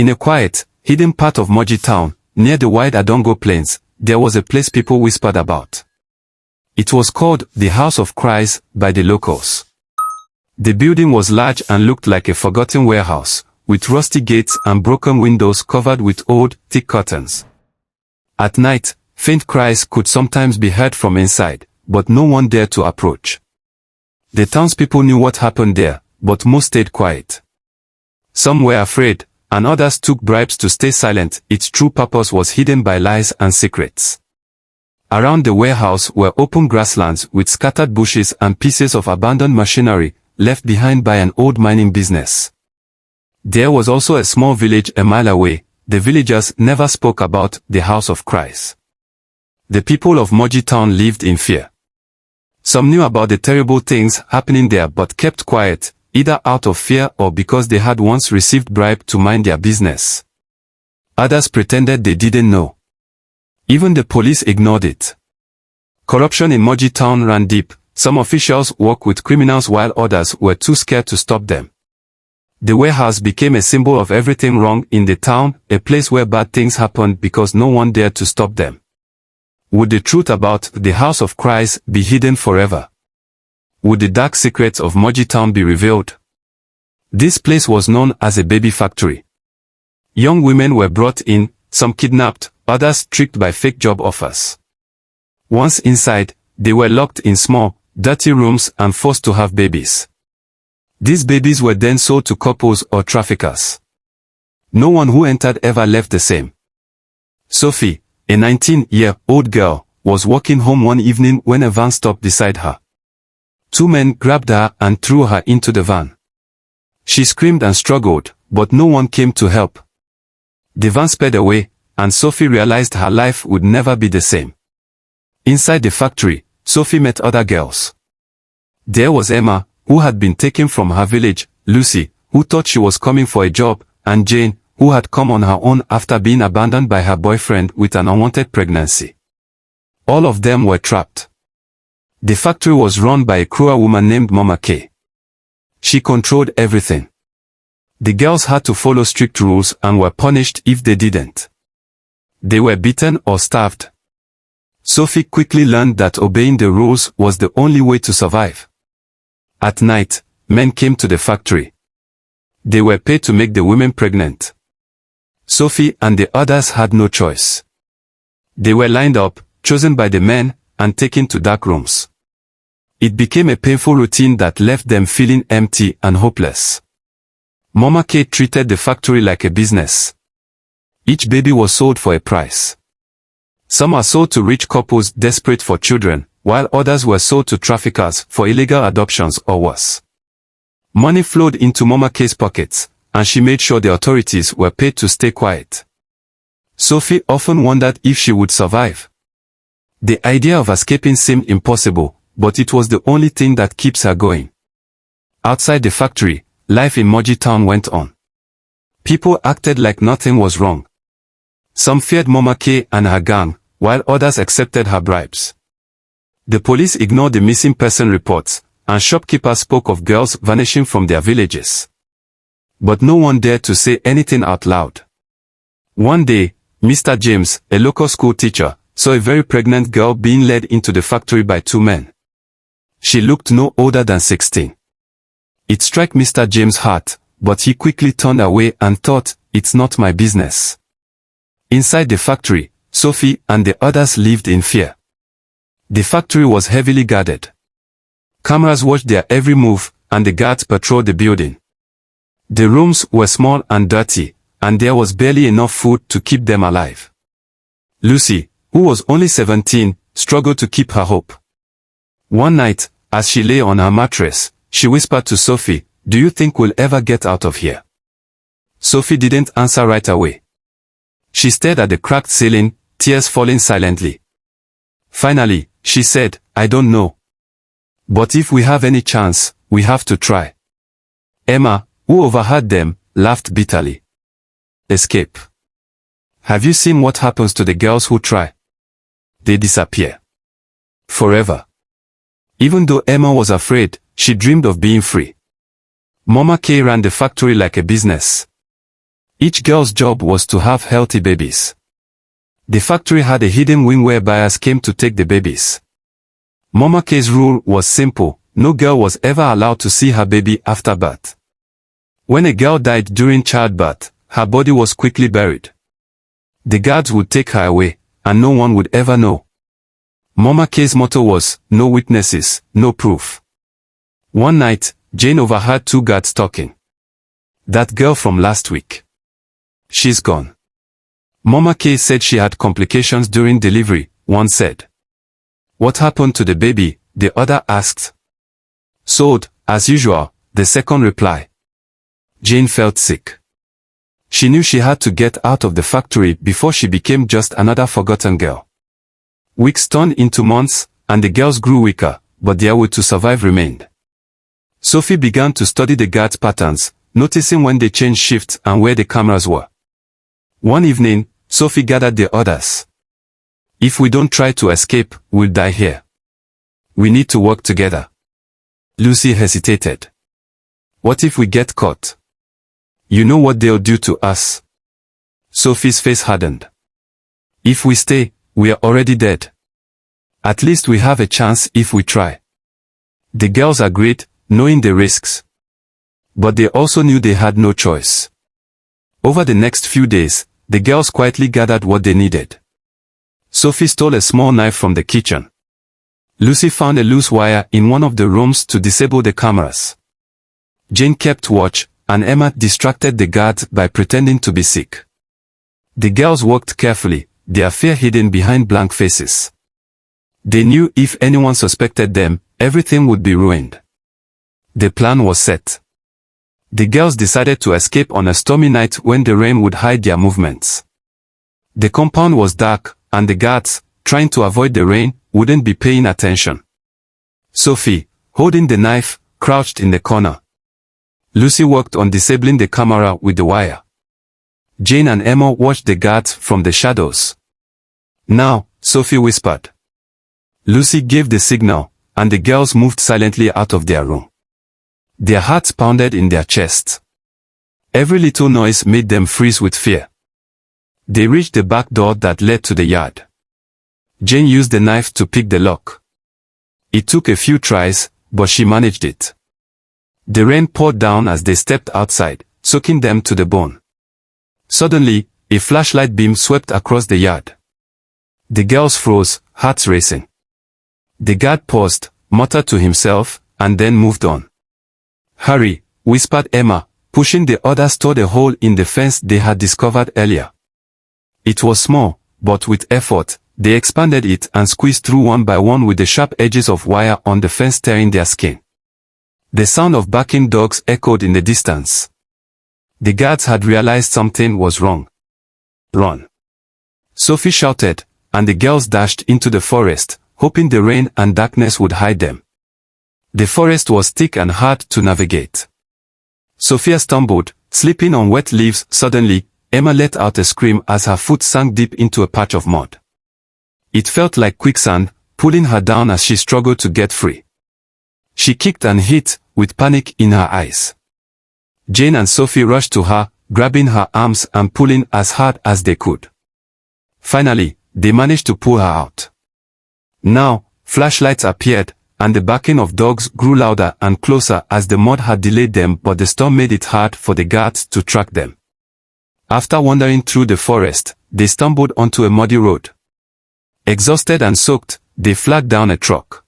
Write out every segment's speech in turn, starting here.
In a quiet, hidden part of Moji town, near the wide Adongo plains, there was a place people whispered about. It was called the House of Cries by the locals. The building was large and looked like a forgotten warehouse, with rusty gates and broken windows covered with old, thick curtains. At night, faint cries could sometimes be heard from inside, but no one dared to approach. The townspeople knew what happened there, but most stayed quiet. Some were afraid, and others took bribes to stay silent. Its true purpose was hidden by lies and secrets. Around the warehouse were open grasslands with scattered bushes and pieces of abandoned machinery, left behind by an old mining business. There was also a small village a mile away. The villagers never spoke about the House of Cries. The people of Moji town lived in fear. Some knew about the terrible things happening there but kept quiet, either out of fear or because they had once received bribe to mind their business. Others pretended they didn't know. Even the police ignored it. Corruption in Moji town ran deep. Some officials worked with criminals while others were too scared to stop them. The warehouse became a symbol of everything wrong in the town, a place where bad things happened because no one dared to stop them. Would the truth about the House of Cries be hidden forever? Would the dark secrets of Moji town be revealed? This place was known as a baby factory. Young women were brought in, some kidnapped, others tricked by fake job offers. Once inside, they were locked in small, dirty rooms and forced to have babies. These babies were then sold to couples or traffickers. No one who entered ever left the same. Sophie, a 19-year-old girl, was walking home one evening when a van stopped beside her. Two men grabbed her and threw her into the van. She screamed and struggled, but no one came to help. The van sped away, and Sophie realized her life would never be the same. Inside the factory, Sophie met other girls. There was Emma, who had been taken from her village, Lucy, who thought she was coming for a job, and Jane, who had come on her own after being abandoned by her boyfriend with an unwanted pregnancy. All of them were trapped. The factory was run by a cruel woman named Mama K. She controlled everything. The girls had to follow strict rules and were punished if they didn't. They were beaten or starved. Sophie quickly learned that obeying the rules was the only way to survive. At night, men came to the factory. They were paid to make the women pregnant. Sophie and the others had no choice. They were lined up, chosen by the men, and taken to dark rooms. It became a painful routine that left them feeling empty and hopeless. Mama K treated the factory like a business. Each baby was sold for a price. Some are sold to rich couples desperate for children, while others were sold to traffickers for illegal adoptions or worse. Money flowed into Mama K's pockets, and she made sure the authorities were paid to stay quiet. Sophie often wondered if she would survive. The idea of escaping seemed impossible, but it was the only thing that keeps her going. Outside the factory, life in Moji town went on. People acted like nothing was wrong. Some feared Mama K and her gang, while others accepted her bribes. The police ignored the missing person reports, and shopkeepers spoke of girls vanishing from their villages. But no one dared to say anything out loud. One day, Mr. James, a local school teacher, saw a very pregnant girl being led into the factory by two men. She looked no older than 16. It struck Mr. James' heart, but he quickly turned away and thought, "It's not my business." Inside the factory, Sophie and the others lived in fear. The factory was heavily guarded. Cameras watched their every move, and the guards patrolled the building. The rooms were small and dirty, and there was barely enough food to keep them alive. Lucy, who was only 17, struggled to keep her hope. One night, as she lay on her mattress, she whispered to Sophie, "Do you think we'll ever get out of here?" Sophie didn't answer right away. She stared at the cracked ceiling, tears falling silently. Finally, she said, "I don't know. But if we have any chance, we have to try." Emma, who overheard them, laughed bitterly. Escape. Have you seen what happens to the girls who try? They disappear. Forever. Even though Emma was afraid, she dreamed of being free. Mama K ran the factory like a business. Each girl's job was to have healthy babies. The factory had a hidden wing where buyers came to take the babies. Mama K's rule was simple: no girl was ever allowed to see her baby after birth. When a girl died during childbirth, her body was quickly buried. The guards would take her away, and no one would ever know. Mama K's motto was, no witnesses, no proof. One night, Jane overheard two guards talking. That girl from last week. She's gone. Mama K said she had complications during delivery, one said. What happened to the baby? The other asked. Sold, as usual, the second replied. Jane felt sick. She knew she had to get out of the factory before she became just another forgotten girl. Weeks turned into months, and the girls grew weaker, but their will to survive remained. Sophie began to study the guards' patterns, noticing when they changed shifts and where the cameras were. One evening, Sophie gathered the others. If we don't try to escape, we'll die here. We need to work together. Lucy hesitated. What if we get caught? You know what they'll do to us. Sophie's face hardened. If we stay, we are already dead. At least we have a chance if we try. The girls agreed, knowing the risks. But they also knew they had no choice. Over the next few days, the girls quietly gathered what they needed. Sophie stole a small knife from the kitchen. Lucy found a loose wire in one of the rooms to disable the cameras. Jane kept watch, and Emma distracted the guards by pretending to be sick. The girls worked carefully, their fear hidden behind blank faces. They knew if anyone suspected them, everything would be ruined. The plan was set. The girls decided to escape on a stormy night when the rain would hide their movements. The compound was dark, and the guards, trying to avoid the rain, wouldn't be paying attention. Sophie, holding the knife, crouched in the corner. Lucy worked on disabling the camera with the wire. Jane and Emma watched the guards from the shadows. Now, Sophie whispered. Lucy gave the signal, and the girls moved silently out of their room. Their hearts pounded in their chests. Every little noise made them freeze with fear. They reached the back door that led to the yard. Jane used the knife to pick the lock. It took a few tries, but she managed it. The rain poured down as they stepped outside, soaking them to the bone. Suddenly, a flashlight beam swept across the yard. The girls froze, hearts racing. The guard paused, muttered to himself, and then moved on. Hurry, whispered Emma, pushing the others toward a hole in the fence they had discovered earlier. It was small, but with effort, they expanded it and squeezed through one by one with the sharp edges of wire on the fence tearing their skin. The sound of barking dogs echoed in the distance. The guards had realized something was wrong. Run! Sophie shouted, and the girls dashed into the forest, hoping the rain and darkness would hide them. The forest was thick and hard to navigate. Sophia stumbled, slipping on wet leaves. Suddenly, Emma let out a scream as her foot sank deep into a patch of mud. It felt like quicksand, pulling her down as she struggled to get free. She kicked and hit, with panic in her eyes. Jane and Sophie rushed to her, grabbing her arms and pulling as hard as they could. Finally, they managed to pull her out. Now, flashlights appeared, and the barking of dogs grew louder and closer as the mud had delayed them, but the storm made it hard for the guards to track them. After wandering through the forest, they stumbled onto a muddy road. Exhausted and soaked, they flagged down a truck.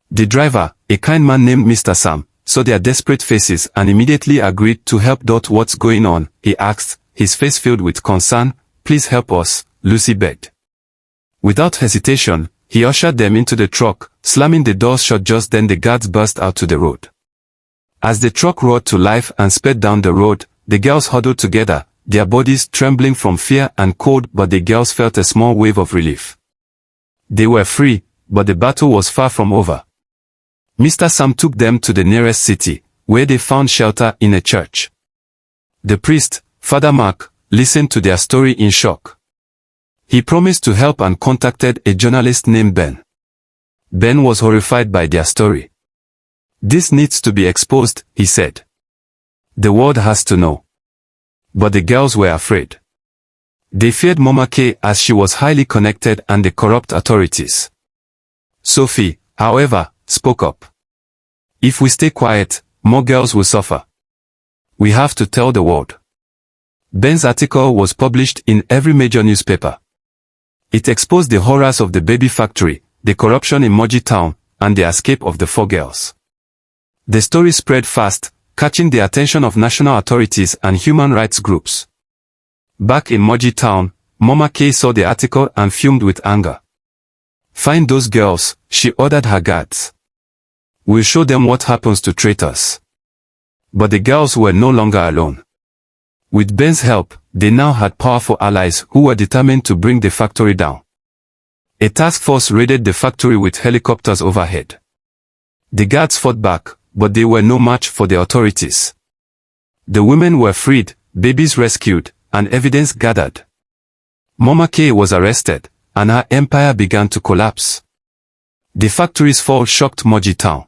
The driver, a kind man named Mr. Sam, saw their desperate faces and immediately agreed to help. What's going on? He asked, his face filled with concern. Please help us, Lucy begged. Without hesitation, he ushered them into the truck, slamming the doors shut. Just then the guards burst out to the road. As the truck roared to life and sped down the road, the girls huddled together, their bodies trembling from fear and cold, but the girls felt a small wave of relief. They were free, but the battle was far from over. Mr. Sam took them to the nearest city, where they found shelter in a church. The priest, Father Mark, listened to their story in shock. He promised to help and contacted a journalist named Ben. Ben was horrified by their story. This needs to be exposed, he said. The world has to know. But the girls were afraid. They feared Mama K as she was highly connected and the corrupt authorities. Sophie, however, spoke up. If we stay quiet, more girls will suffer. We have to tell the world. Ben's article was published in every major newspaper. It exposed the horrors of the baby factory, the corruption in Moji Town, and the escape of the 4 girls. The story spread fast, catching the attention of national authorities and human rights groups. Back in Moji Town, Mama K saw the article and fumed with anger. Find those girls, she ordered her guards. We'll show them what happens to traitors. But the girls were no longer alone. With Ben's help, they now had powerful allies who were determined to bring the factory down. A task force raided the factory with helicopters overhead. The guards fought back, but they were no match for the authorities. The women were freed, babies rescued, and evidence gathered. Mama K was arrested, and her empire began to collapse. The factory's fall shocked Moji Town.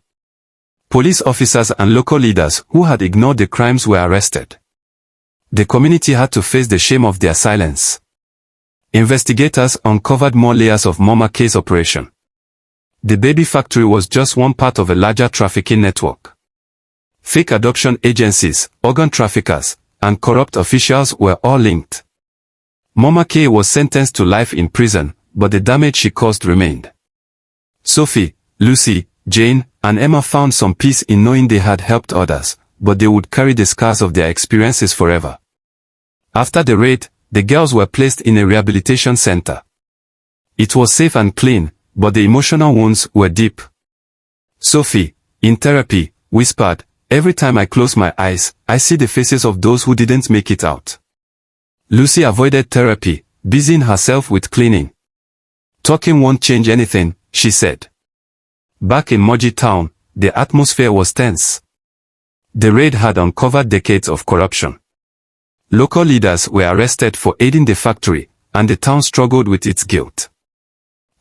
Police officers and local leaders who had ignored the crimes were arrested. The community had to face the shame of their silence. Investigators uncovered more layers of Mama K's operation. The baby factory was just one part of a larger trafficking network. Fake adoption agencies, organ traffickers, and corrupt officials were all linked. Mama K was sentenced to life in prison, but the damage she caused remained. Sophie, Lucy, Jane, and Emma found some peace in knowing they had helped others, but they would carry the scars of their experiences forever. After the raid, the girls were placed in a rehabilitation center. It was safe and clean, but the emotional wounds were deep. Sophie, in therapy, whispered, "Every time I close my eyes, I see the faces of those who didn't make it out." Lucy avoided therapy, busying herself with cleaning. "Talking won't change anything," she said. Back in Moji Town, the atmosphere was tense. The raid had uncovered decades of corruption. Local leaders were arrested for aiding the factory, and the town struggled with its guilt.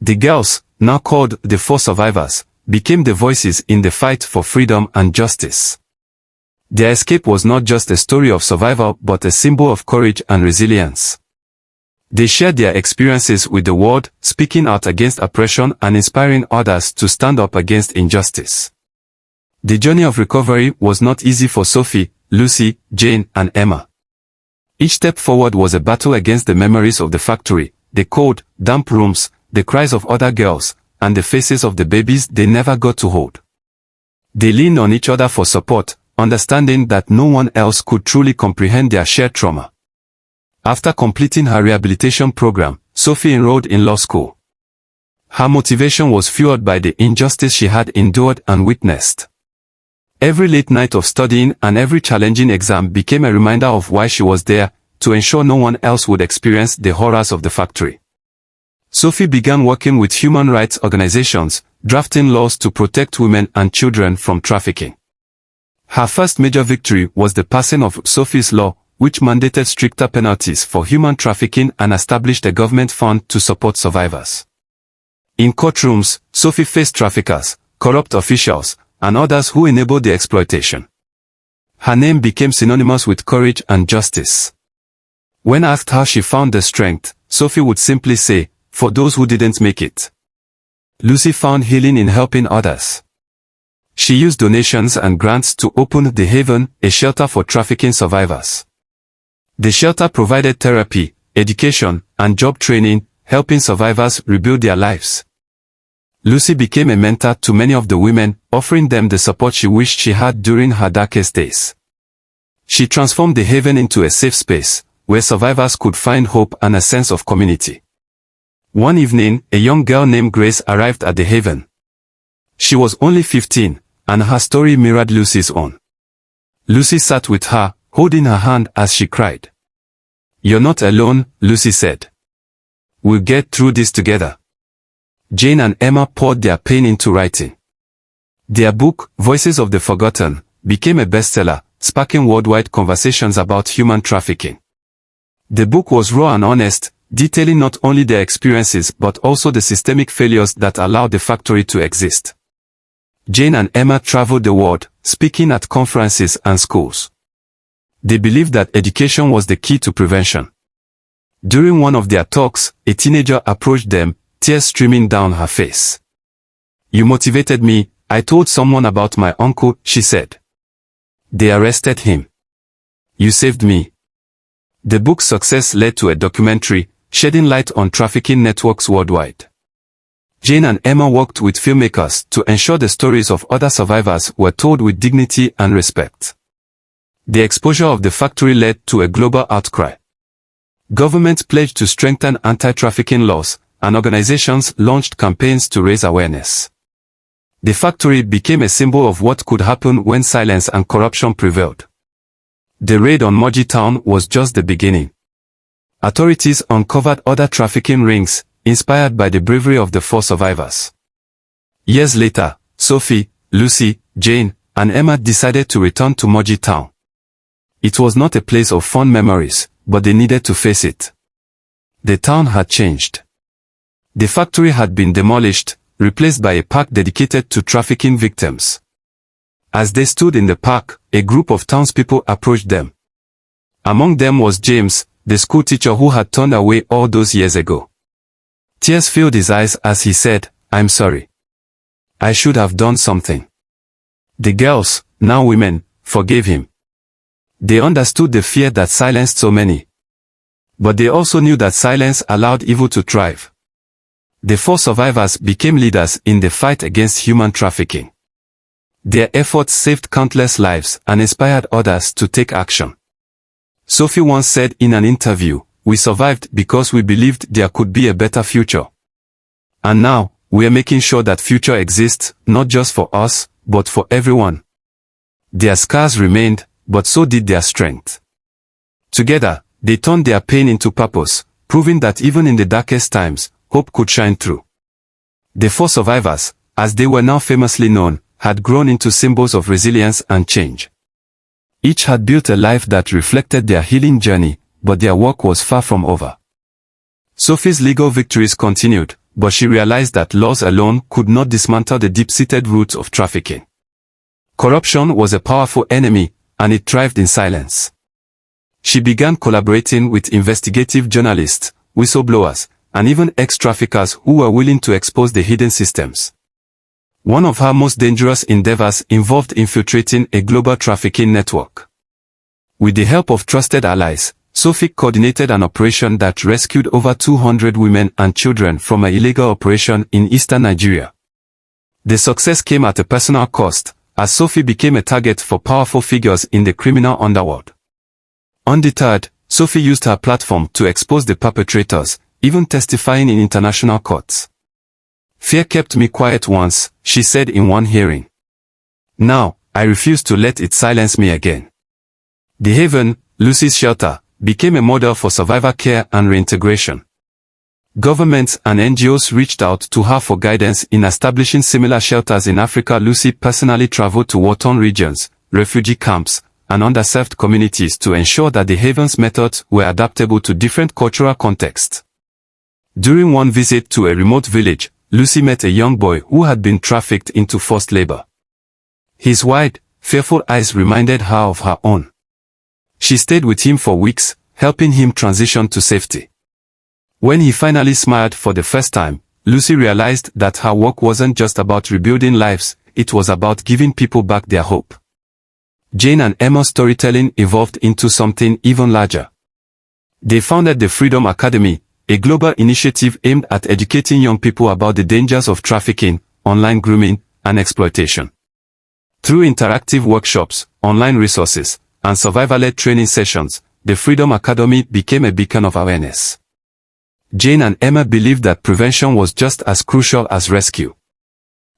The girls, now called the 4 survivors, became the voices in the fight for freedom and justice. Their escape was not just a story of survival but a symbol of courage and resilience. They shared their experiences with the world, speaking out against oppression and inspiring others to stand up against injustice. The journey of recovery was not easy for Sophie, Lucy, Jane, and Emma. Each step forward was a battle against the memories of the factory, the cold, damp rooms, the cries of other girls, and the faces of the babies they never got to hold. They leaned on each other for support, understanding that no one else could truly comprehend their shared trauma. After completing her rehabilitation program, Sophie enrolled in law school. Her motivation was fueled by the injustice she had endured and witnessed. Every late night of studying and every challenging exam became a reminder of why she was there, to ensure no one else would experience the horrors of the factory. Sophie began working with human rights organizations, drafting laws to protect women and children from trafficking. Her first major victory was the passing of Sophie's Law, which mandated stricter penalties for human trafficking and established a government fund to support survivors. In courtrooms, Sophie faced traffickers, corrupt officials, and others who enabled the exploitation. Her name became synonymous with courage and justice. When asked how she found the strength, Sophie would simply say, "For those who didn't make it." Lucy found healing in helping others. She used donations and grants to open The Haven, a shelter for trafficking survivors. The shelter provided therapy, education, and job training, helping survivors rebuild their lives. Lucy became a mentor to many of the women, offering them the support she wished she had during her darkest days. She transformed The Haven into a safe space, where survivors could find hope and a sense of community. One evening, a young girl named Grace arrived at The Haven. She was only 15, and her story mirrored Lucy's own. Lucy sat with her, holding her hand as she cried. "You're not alone," Lucy said. "We'll get through this together." Jane and Emma poured their pain into writing. Their book, Voices of the Forgotten, became a bestseller, sparking worldwide conversations about human trafficking. The book was raw and honest, detailing not only their experiences but also the systemic failures that allowed the factory to exist. Jane and Emma traveled the world, speaking at conferences and schools. They believed that education was the key to prevention. During one of their talks, a teenager approached them, tears streaming down her face. "You motivated me. I told someone about my uncle," she said. "They arrested him. You saved me." The book's success led to a documentary, shedding light on trafficking networks worldwide. Jane and Emma worked with filmmakers to ensure the stories of other survivors were told with dignity and respect. The exposure of the factory led to a global outcry. Governments pledged to strengthen anti-trafficking laws, and organizations launched campaigns to raise awareness. The factory became a symbol of what could happen when silence and corruption prevailed. The raid on Moji Town was just the beginning. Authorities uncovered other trafficking rings, inspired by the bravery of the 4 survivors. Years later, Sophie, Lucy, Jane, and Emma decided to return to Moji Town. It was not a place of fond memories, but they needed to face it. The town had changed. The factory had been demolished, replaced by a park dedicated to trafficking victims. As they stood in the park, a group of townspeople approached them. Among them was James, the schoolteacher who had turned away all those years ago. Tears filled his eyes as he said, "I'm sorry. I should have done something." The girls, now women, forgave him. They understood the fear that silenced so many. But they also knew that silence allowed evil to thrive. The 4 survivors became leaders in the fight against human trafficking. Their efforts saved countless lives and inspired others to take action. Sophie once said in an interview, "We survived because we believed there could be a better future. And now, we are making sure that future exists, not just for us, but for everyone." Their scars remained, but so did their strength. Together, they turned their pain into purpose, proving that even in the darkest times, hope could shine through. The 4 survivors, as they were now famously known, had grown into symbols of resilience and change. Each had built a life that reflected their healing journey, but their work was far from over. Sophie's legal victories continued, but she realized that laws alone could not dismantle the deep-seated roots of trafficking. Corruption was a powerful enemy, and it thrived in silence. She began collaborating with investigative journalists, whistleblowers, and even ex-traffickers who were willing to expose the hidden systems. One of her most dangerous endeavors involved infiltrating a global trafficking network. With the help of trusted allies, Sophie coordinated an operation that rescued over 200 women and children from an illegal operation in eastern Nigeria. The success came at a personal cost, as Sophie became a target for powerful figures in the criminal underworld. Undeterred, Sophie used her platform to expose the perpetrators, even testifying in international courts. "Fear kept me quiet once," she said in one hearing. "Now, I refuse to let it silence me again." The Haven, Lucy's shelter, became a model for survivor care and reintegration. Governments and NGOs reached out to her for guidance in establishing similar shelters in Africa. Lucy personally traveled to war-torn regions, refugee camps, and underserved communities to ensure that the Haven's methods were adaptable to different cultural contexts. During one visit to a remote village, Lucy met a young boy who had been trafficked into forced labor. His wide, fearful eyes reminded her of her own. She stayed with him for weeks, helping him transition to safety. When he finally smiled for the first time, Lucy realized that her work wasn't just about rebuilding lives, it was about giving people back their hope. Jane and Emma's storytelling evolved into something even larger. They founded the Freedom Academy, a global initiative aimed at educating young people about the dangers of trafficking, online grooming, and exploitation. Through interactive workshops, online resources, and survivor-led training sessions, the Freedom Academy became a beacon of awareness. Jane and Emma believed that prevention was just as crucial as rescue.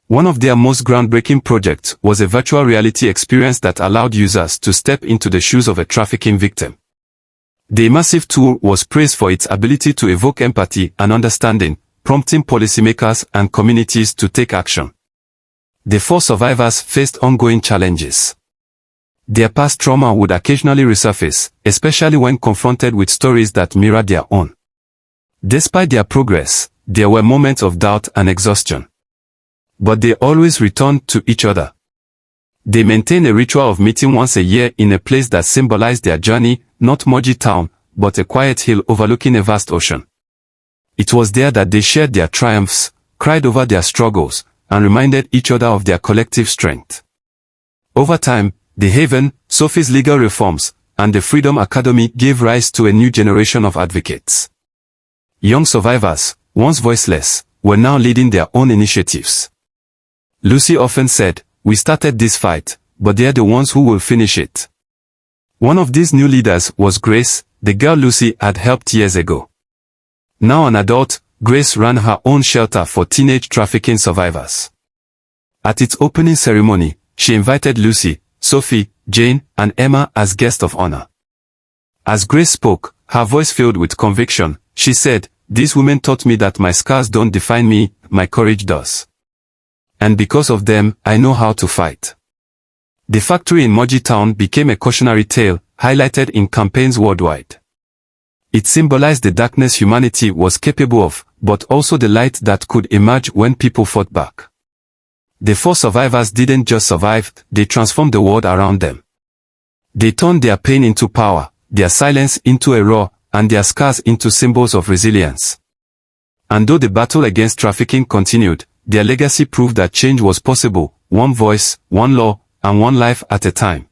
One of their most groundbreaking projects was a virtual reality experience that allowed users to step into the shoes of a trafficking victim. The immersive tool was praised for its ability to evoke empathy and understanding, prompting policymakers and communities to take action. The 4 survivors faced ongoing challenges. Their past trauma would occasionally resurface, especially when confronted with stories that mirrored their own. Despite their progress, there were moments of doubt and exhaustion. But they always returned to each other. They maintain a ritual of meeting once a year in a place that symbolized their journey, not Moji Town, but a quiet hill overlooking a vast ocean. It was there that they shared their triumphs, cried over their struggles, and reminded each other of their collective strength. Over time, the Haven, Sophie's legal reforms, and the Freedom Academy gave rise to a new generation of advocates. Young survivors, once voiceless, were now leading their own initiatives. Lucy often said, "We started this fight, but they're the ones who will finish it." One of these new leaders was Grace, the girl Lucy had helped years ago. Now an adult, Grace ran her own shelter for teenage trafficking survivors. At its opening ceremony, she invited Lucy, Sophie, Jane, and Emma as guests of honor. As Grace spoke, her voice filled with conviction, she said, "These women taught me that my scars don't define me, my courage does. And because of them, I know how to fight." The factory in Moji Town became a cautionary tale, highlighted in campaigns worldwide. It symbolized the darkness humanity was capable of, but also the light that could emerge when people fought back. The 4 survivors didn't just survive, they transformed the world around them. They turned their pain into power, their silence into a roar, and their scars into symbols of resilience. And though the battle against trafficking continued, their legacy proved that change was possible, one voice, one law, and one life at a time.